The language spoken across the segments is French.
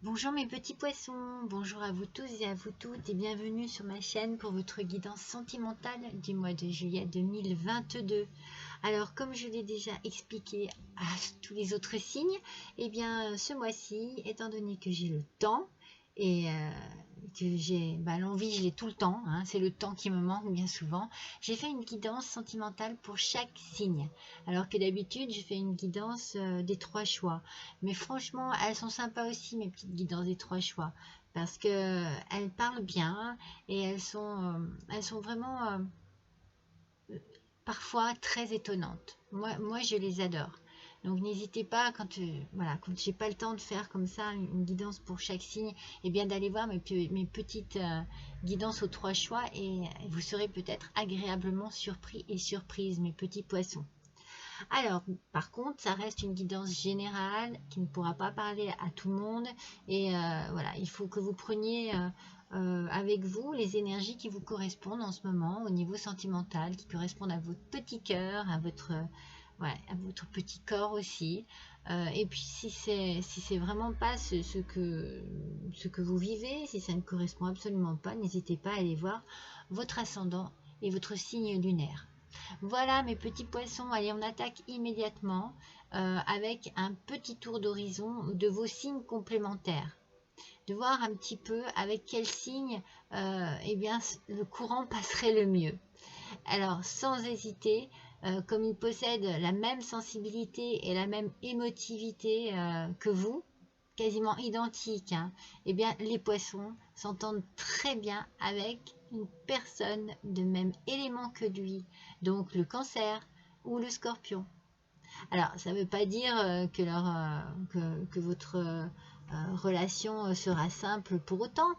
Bonjour mes petits poissons, bonjour à vous tous et à vous toutes et bienvenue sur ma chaîne pour votre guidance sentimentale du mois de juillet 2022. Alors comme je l'ai déjà expliqué à tous les autres signes, eh bien ce mois-ci, étant donné que j'ai le temps et que j'ai l'envie, je l'ai tout le temps, hein, c'est le temps qui me manque bien souvent, j'ai fait une guidance sentimentale pour chaque signe. Alors que d'habitude, je fais une guidance des 3 choix. Mais franchement, elles sont sympas aussi, mes petites guidances des 3 choix. Parce que elles parlent bien et elles sont vraiment parfois très étonnantes. Moi, je les adore. Donc n'hésitez pas quand j'ai pas le temps de faire comme ça une guidance pour chaque signe, et bien d'aller voir mes petites guidances aux 3 choix et vous serez peut-être agréablement surpris et surprises, mes petits poissons. Alors, par contre, ça reste une guidance générale qui ne pourra pas parler à tout le monde. Et voilà, il faut que vous preniez avec vous les énergies qui vous correspondent en ce moment au niveau sentimental, qui correspondent à votre petit cœur, à votre petit corps aussi. Et puis si c'est vraiment pas ce que vous vivez, si ça ne correspond absolument pas, n'hésitez pas à aller voir votre ascendant et votre signe lunaire. Voilà mes petits poissons, allez on attaque immédiatement avec un petit tour d'horizon de vos signes complémentaires. De voir un petit peu avec quel signe eh bien, le courant passerait le mieux. Alors sans hésiter, comme ils possèdent la même sensibilité et la même émotivité que vous, quasiment identiques, hein, eh bien les poissons s'entendent très bien avec une personne de même élément que lui, donc le cancer ou le scorpion. Alors ça ne veut pas dire que votre relation sera simple pour autant,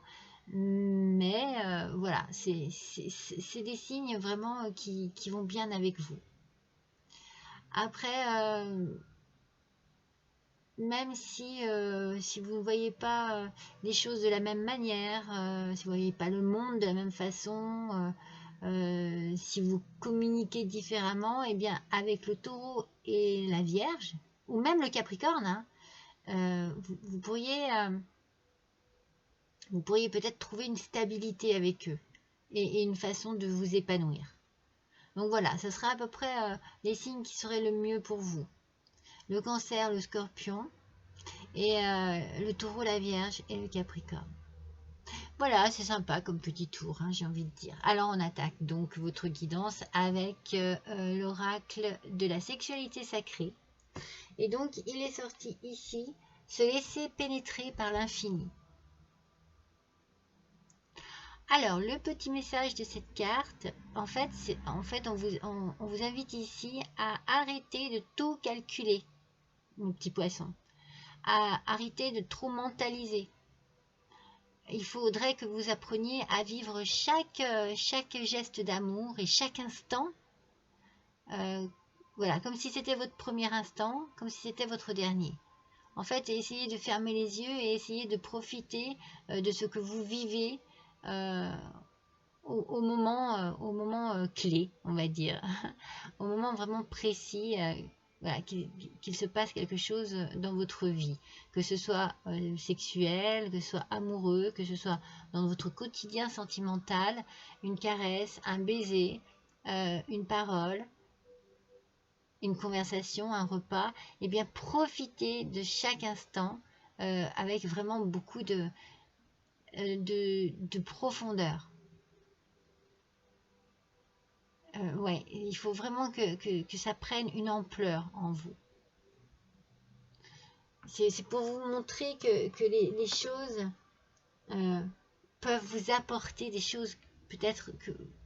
mais voilà, c'est des signes vraiment qui vont bien avec vous. Après, même si vous ne voyez pas les choses de la même manière, si vous ne voyez pas le monde de la même façon, si vous communiquez différemment, eh bien avec le taureau et la vierge, ou même le capricorne, hein, vous pourriez peut-être trouver une stabilité avec eux et une façon de vous épanouir. Donc voilà, ce sera à peu près les signes qui seraient le mieux pour vous. Le cancer, le scorpion, et le taureau, la vierge et le capricorne. Voilà, c'est sympa comme petit tour, hein, j'ai envie de dire. Alors on attaque donc votre guidance avec l'oracle de la sexualité sacrée. Et donc il est sorti ici, se laisser pénétrer par l'infini. Alors le petit message de cette carte, en fait on vous invite ici à arrêter de tout calculer, mon petit poisson, à arrêter de trop mentaliser. Il faudrait que vous appreniez à vivre chaque geste d'amour et chaque instant, voilà, comme si c'était votre premier instant, comme si c'était votre dernier. En fait, essayez de fermer les yeux et essayez de profiter de ce que vous vivez euh, au moment clé, on va dire, au moment vraiment précis, voilà, qu'il se passe quelque chose dans votre vie, que ce soit sexuel, que ce soit amoureux, que ce soit dans votre quotidien sentimental, une caresse, un baiser, une parole, une conversation, un repas, et bien profitez de chaque instant avec vraiment beaucoup de profondeur. Ouais, il faut vraiment que ça prenne une ampleur en vous. C'est pour vous montrer que les choses euh, peuvent vous apporter des choses peut-être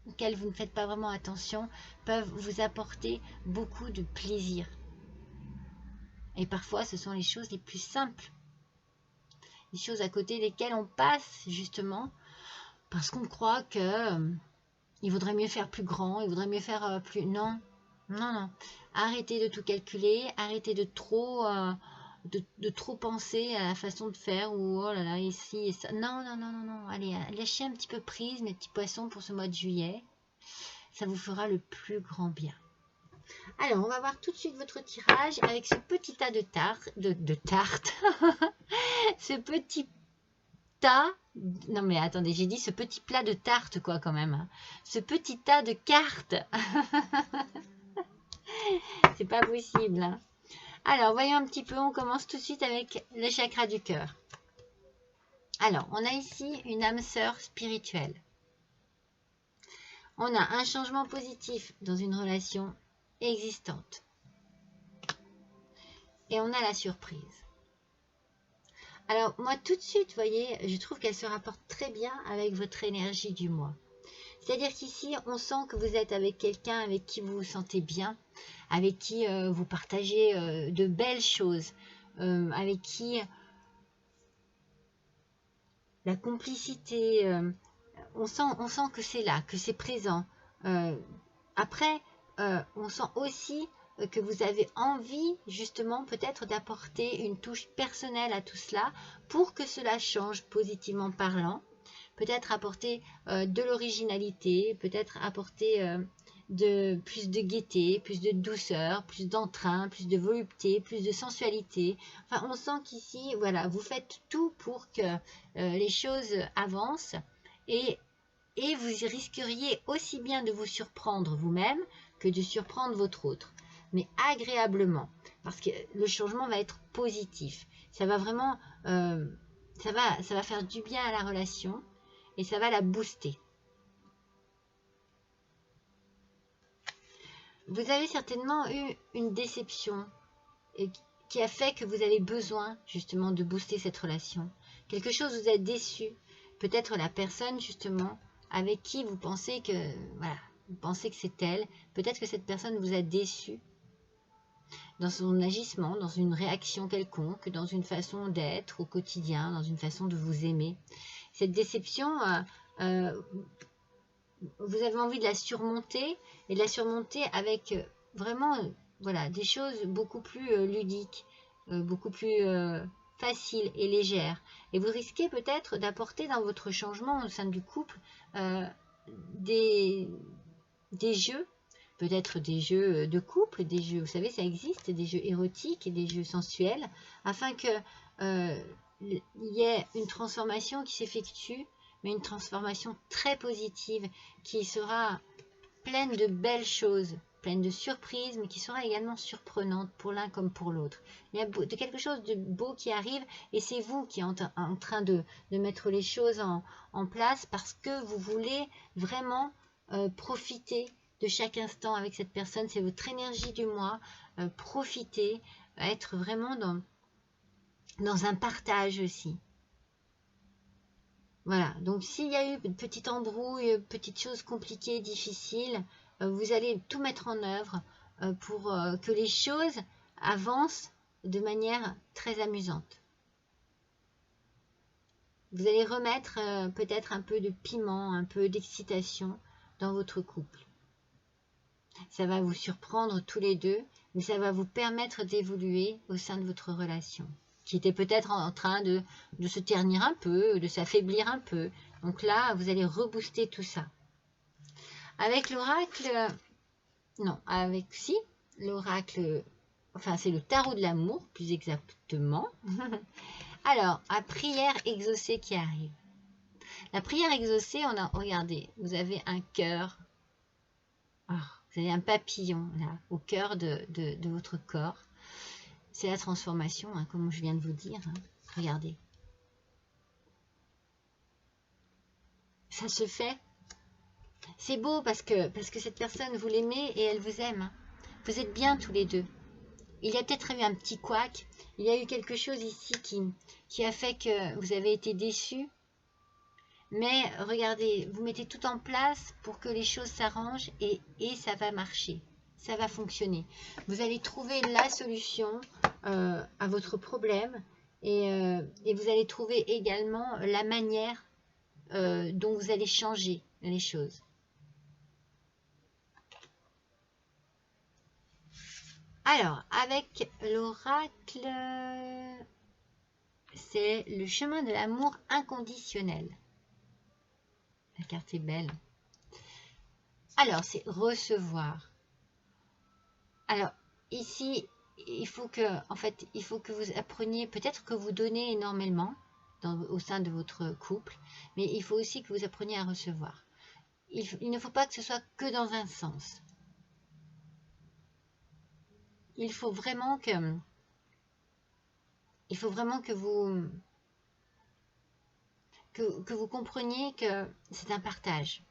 auxquelles vous ne faites pas vraiment attention, peuvent vous apporter beaucoup de plaisir. Et parfois, ce sont les choses les plus simples, les choses à côté desquelles on passe justement parce qu'on croit que il vaudrait mieux faire plus grand, il vaudrait mieux faire plus... Non, non, non. Arrêtez de tout calculer, arrêtez de trop penser à la façon de faire ou oh là là, ici et ça. Non, non, non, non, non. Allez, lâchez un petit peu prise, mes petits poissons, pour ce mois de juillet. Ça vous fera le plus grand bien. Alors, on va voir tout de suite votre tirage avec ce petit tas de tartes. Ce petit tas. Non mais attendez, j'ai dit ce petit plat de tartes quoi quand même. Hein. Ce petit tas de cartes. C'est pas possible. Hein. Alors, voyons un petit peu, on commence tout de suite avec le chakra du cœur. Alors, on a ici une âme sœur spirituelle. On a un changement positif dans une relation existante. Et on a la surprise. Alors, moi, tout de suite, vous voyez, je trouve qu'elle se rapporte très bien avec votre énergie du mois. C'est-à-dire qu'ici, on sent que vous êtes avec quelqu'un avec qui vous vous sentez bien, avec qui vous partagez de belles choses, avec qui la complicité, on sent que c'est là, que c'est présent. Après, on sent aussi que vous avez envie justement peut-être d'apporter une touche personnelle à tout cela pour que cela change positivement parlant. Peut-être apporter de l'originalité, peut-être apporter plus de gaieté, plus de douceur, plus d'entrain, plus de volupté, plus de sensualité. Enfin, on sent qu'ici, voilà, vous faites tout pour que les choses avancent et vous risqueriez aussi bien de vous surprendre vous-même que de surprendre votre autre, mais agréablement, parce que le changement va être positif. Ça va vraiment, ça va faire du bien à la relation et ça va la booster. Vous avez certainement eu une déception qui a fait que vous avez besoin justement de booster cette relation. Quelque chose vous a déçu. Peut-être la personne justement avec qui vous pensez que voilà, vous pensez que c'est elle. Peut-être que cette personne vous a déçu dans son agissement, dans une réaction quelconque, dans une façon d'être au quotidien, dans une façon de vous aimer. Cette déception, vous avez envie de la surmonter et de la surmonter avec vraiment voilà, des choses beaucoup plus ludiques, beaucoup plus faciles et légères. Et vous risquez peut-être d'apporter dans votre changement au sein du couple des jeux, peut-être des jeux de couple, des jeux, vous savez, ça existe, des jeux érotiques et des jeux sensuels, afin que il y ait une transformation qui s'effectue, mais une transformation très positive qui sera pleine de belles choses, pleine de surprises, mais qui sera également surprenante pour l'un comme pour l'autre. Il y a quelque chose de beau qui arrive et c'est vous qui êtes en train de mettre les choses en place parce que vous voulez vraiment profiter de chaque instant avec cette personne. C'est votre énergie du mois. Profiter, être vraiment dans un partage aussi. Voilà, donc s'il y a eu une petite embrouille, petite chose compliquée, difficile, vous allez tout mettre en œuvre pour que les choses avancent de manière très amusante. Vous allez remettre peut-être un peu de piment, un peu d'excitation dans votre couple. Ça va vous surprendre tous les deux, mais ça va vous permettre d'évoluer au sein de votre relation, qui était peut-être en train de se ternir un peu, de s'affaiblir un peu. Donc là, vous allez rebooster tout ça. Avec l'oracle, non, avec si, l'oracle, enfin c'est le tarot de l'amour, plus exactement. Alors, à prière exaucée qui arrive. La prière exaucée, on a, regardez, vous avez un cœur, vous avez un papillon là, au cœur de votre corps. C'est la transformation, hein, comme je viens de vous dire. Hein. Regardez. Ça se fait. C'est beau parce que cette personne, vous l'aimez et elle vous aime. Hein. Vous êtes bien tous les deux. Il y a peut-être eu un petit couac. Il y a eu quelque chose ici qui a fait que vous avez été déçus. Mais regardez, vous mettez tout en place pour que les choses s'arrangent et ça va marcher. Ça va fonctionner. Vous allez trouver la solution à votre problème et vous allez trouver également la manière dont vous allez changer les choses. Alors, avec l'oracle, c'est le chemin de l'amour inconditionnel. La carte est belle. Alors, c'est recevoir. Alors, ici, en fait, il faut que vous appreniez, peut-être que vous donnez énormément au sein de votre couple, mais il faut aussi que vous appreniez à recevoir. Il ne faut pas que ce soit que dans un sens. Il faut vraiment que vous compreniez que c'est un partage.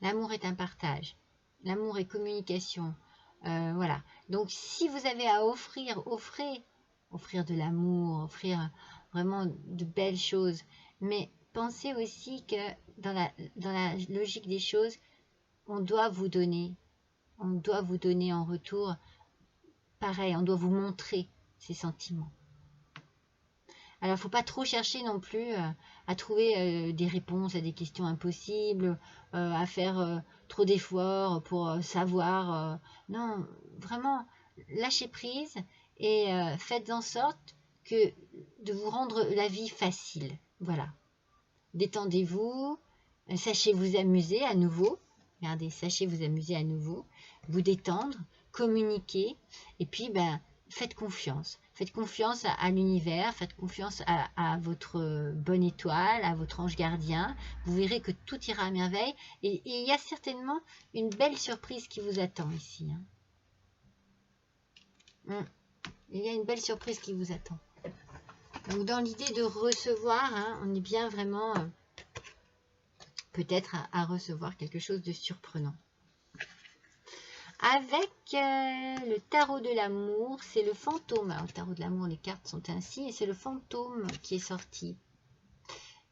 L'amour est un partage. L'amour est communication. Voilà. Donc, si vous avez à offrir de l'amour, offrir vraiment de belles choses. Mais pensez aussi que dans la logique des choses, on doit vous donner. On doit vous donner en retour. Pareil, on doit vous montrer ses sentiments. Alors, il ne faut pas trop chercher non plus à trouver des réponses à des questions impossibles, à faire trop d'efforts pour savoir. Non, vraiment, lâchez prise et faites en sorte de vous rendre la vie facile. Voilà. Détendez-vous, sachez vous amuser à nouveau. Regardez, sachez vous amuser à nouveau, vous détendre, communiquer, et puis faites confiance. Faites confiance à l'univers, faites confiance à votre bonne étoile, à votre ange gardien. Vous verrez que tout ira à merveille. Et il y a certainement une belle surprise qui vous attend ici. Il y a une belle surprise qui vous attend. Donc dans l'idée de recevoir, on est bien vraiment peut-être à recevoir quelque chose de surprenant. Avec le tarot de l'amour, c'est le fantôme. Alors, le tarot de l'amour, les cartes sont ainsi, et c'est le fantôme qui est sorti.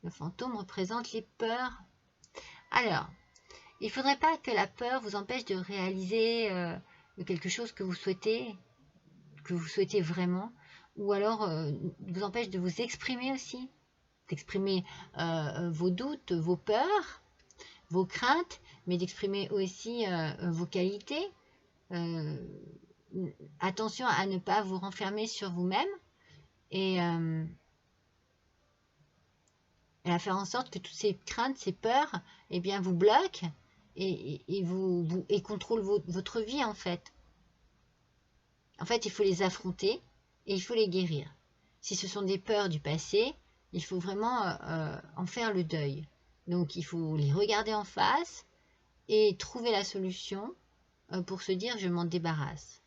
Le fantôme représente les peurs. Alors, il ne faudrait pas que la peur vous empêche de réaliser quelque chose que vous souhaitez vraiment, ou alors vous empêche de vous exprimer aussi, d'exprimer vos doutes, vos peurs, vos craintes, mais d'exprimer aussi vos qualités. Attention à ne pas vous renfermer sur vous-même et à faire en sorte que toutes ces craintes, ces peurs, eh bien, vous bloquent et contrôlent votre vie en fait. En fait, il faut les affronter et il faut les guérir. Si ce sont des peurs du passé, il faut vraiment en faire le deuil. Donc, il faut les regarder en face et trouver la solution pour se dire je m'en débarrasse.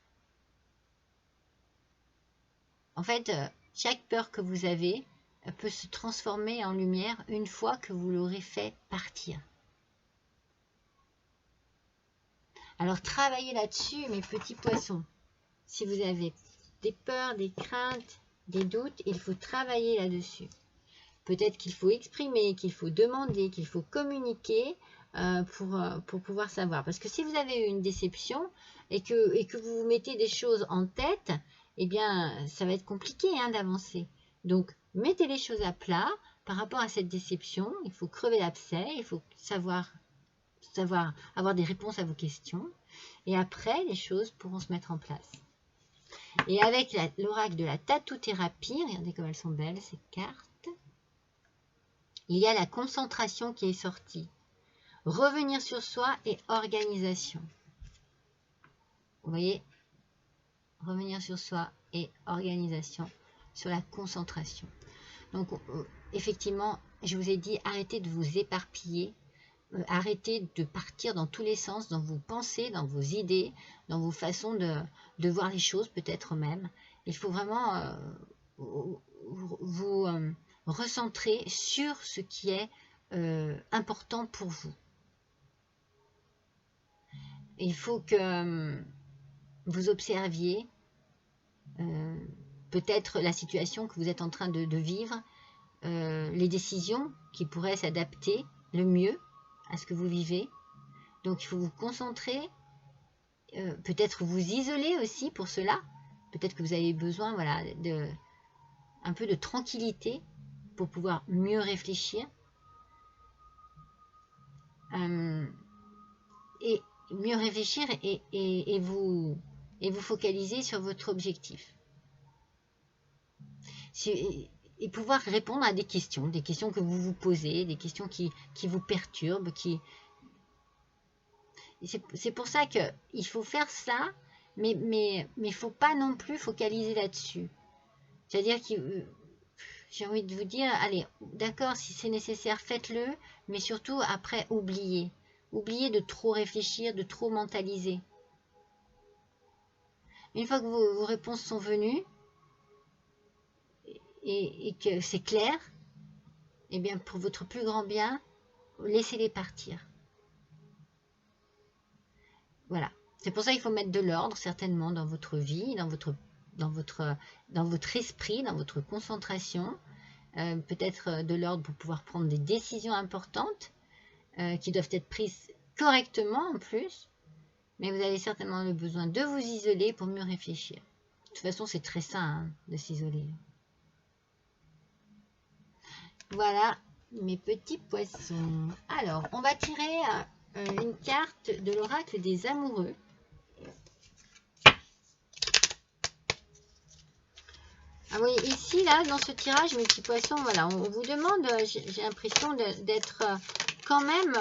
En fait, chaque peur que vous avez peut se transformer en lumière une fois que vous l'aurez fait partir. Alors travaillez là-dessus, mes petits poissons. Si vous avez des peurs, des craintes, des doutes, il faut travailler là-dessus. Peut-être qu'il faut exprimer, qu'il faut demander, qu'il faut communiquer pour pouvoir savoir. Parce que si vous avez eu une déception et que vous vous mettez des choses en tête, eh bien, ça va être compliqué d'avancer. Donc, mettez les choses à plat par rapport à cette déception. Il faut crever l'abcès, il faut savoir avoir des réponses à vos questions. Et après, les choses pourront se mettre en place. Et avec l'oracle de la tatou-thérapie, regardez comme elles sont belles ces cartes, il y a la concentration qui est sortie. Revenir sur soi et organisation. Vous voyez, revenir sur soi et organisation, sur la concentration. Donc, effectivement, je vous ai dit, arrêtez de vous éparpiller, arrêtez de partir dans tous les sens, dans vos pensées, dans vos idées, dans vos façons de voir les choses, peut-être même. Il faut vraiment vous recentrer sur ce qui est important pour vous. Il faut que vous observiez peut-être la situation que vous êtes en train de vivre, les décisions qui pourraient s'adapter le mieux à ce que vous vivez. Donc il faut vous concentrer, peut-être vous isoler aussi pour cela. Peut-être que vous avez besoin un peu de tranquillité pour pouvoir mieux réfléchir. Et mieux réfléchir et vous focaliser sur votre objectif. Et pouvoir répondre à des questions que vous vous posez, des questions qui vous perturbent. C'est pour ça qu'il faut faire ça Mais faut pas non plus focaliser là-dessus. C'est-à-dire que j'ai envie de vous dire, allez, d'accord, si c'est nécessaire, faites-le, mais surtout après, oubliez. Oubliez de trop réfléchir, de trop mentaliser. Une fois que vos réponses sont venues et que c'est clair, eh bien, pour votre plus grand bien, laissez-les partir. Voilà. C'est pour ça qu'il faut mettre de l'ordre, certainement, dans votre vie, dans votre esprit, dans votre concentration. Peut-être de l'ordre pour pouvoir prendre des décisions importantes qui doivent être prises correctement en plus. Mais vous avez certainement le besoin de vous isoler pour mieux réfléchir. De toute façon, c'est très sain hein, de s'isoler. Voilà mes petits poissons. Alors, on va tirer une carte de l'oracle des amoureux. Ah oui, ici, là, dans ce tirage, mes petits poissons, voilà, on vous demande, j'ai l'impression d'être quand même...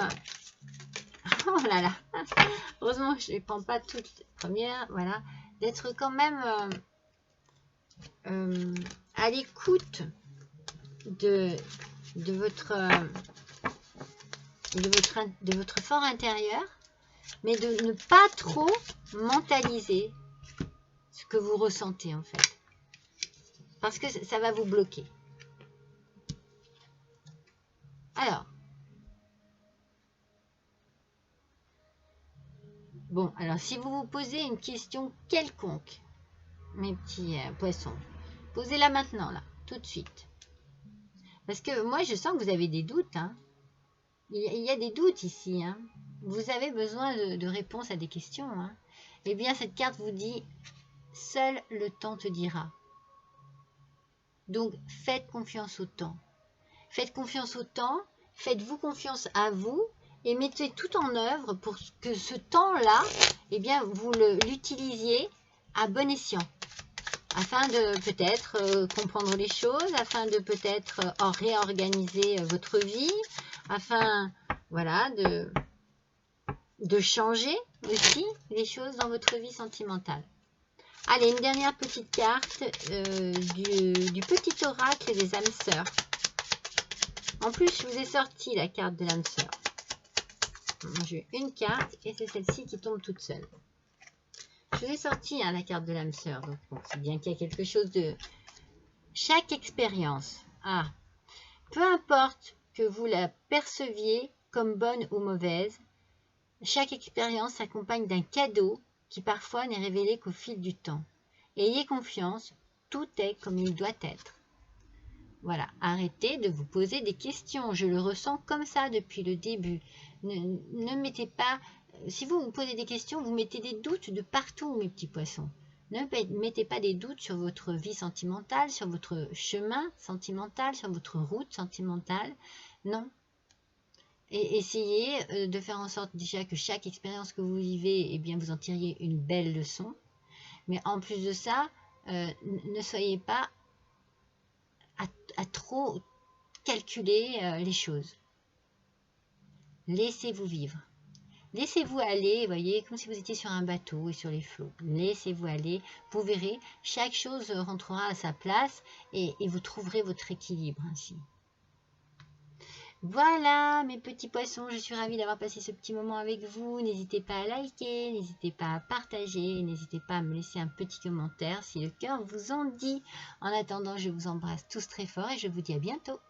Oh là là, heureusement je ne les prends pas toutes les premières, voilà, d'être quand même à l'écoute de votre fort intérieur, mais de ne pas trop mentaliser ce que vous ressentez en fait, parce que ça va vous bloquer. Alors, bon, alors si vous vous posez une question quelconque, mes petits poissons, posez-la maintenant, là, tout de suite. Parce que moi, je sens que vous avez des doutes. Hein. Il y a des doutes ici. Hein. Vous avez besoin de réponses à des questions. Hein. Eh bien, cette carte vous dit, seul le temps te dira. Donc, faites confiance au temps. Faites confiance au temps, faites-vous confiance à vous et mettez tout en œuvre pour que ce temps-là, eh bien, vous l'utilisiez à bon escient. Afin de peut-être comprendre les choses, afin de peut-être réorganiser votre vie, afin voilà, de changer aussi les choses dans votre vie sentimentale. Allez, une dernière petite carte du petit oracle des âmes sœurs. En plus, je vous ai sorti la carte de l'âme sœur. J'ai une carte et c'est celle-ci qui tombe toute seule. Je vous ai sorti hein, la carte de l'âme sœur, donc bon, c'est bien qu'il y a quelque chose de... Chaque expérience, peu importe que vous la perceviez comme bonne ou mauvaise, chaque expérience s'accompagne d'un cadeau qui parfois n'est révélé qu'au fil du temps. Ayez confiance, tout est comme il doit être. Voilà, arrêtez de vous poser des questions, je le ressens comme ça depuis le début. Ne mettez pas... Si vous vous posez des questions, vous mettez des doutes de partout, mes petits poissons. Ne mettez pas des doutes sur votre vie sentimentale, sur votre chemin sentimental, sur votre route sentimentale. Non. Et essayez de faire en sorte déjà que chaque expérience que vous vivez, eh bien, vous en tiriez une belle leçon. Mais en plus de ça, ne soyez pas à trop calculer les choses. Laissez-vous vivre. Laissez-vous aller, voyez, comme si vous étiez sur un bateau et sur les flots. Laissez-vous aller, vous verrez, chaque chose rentrera à sa place et vous trouverez votre équilibre ainsi. Voilà mes petits poissons, je suis ravie d'avoir passé ce petit moment avec vous. N'hésitez pas à liker, n'hésitez pas à partager, n'hésitez pas à me laisser un petit commentaire si le cœur vous en dit. En attendant, je vous embrasse tous très fort et je vous dis à bientôt.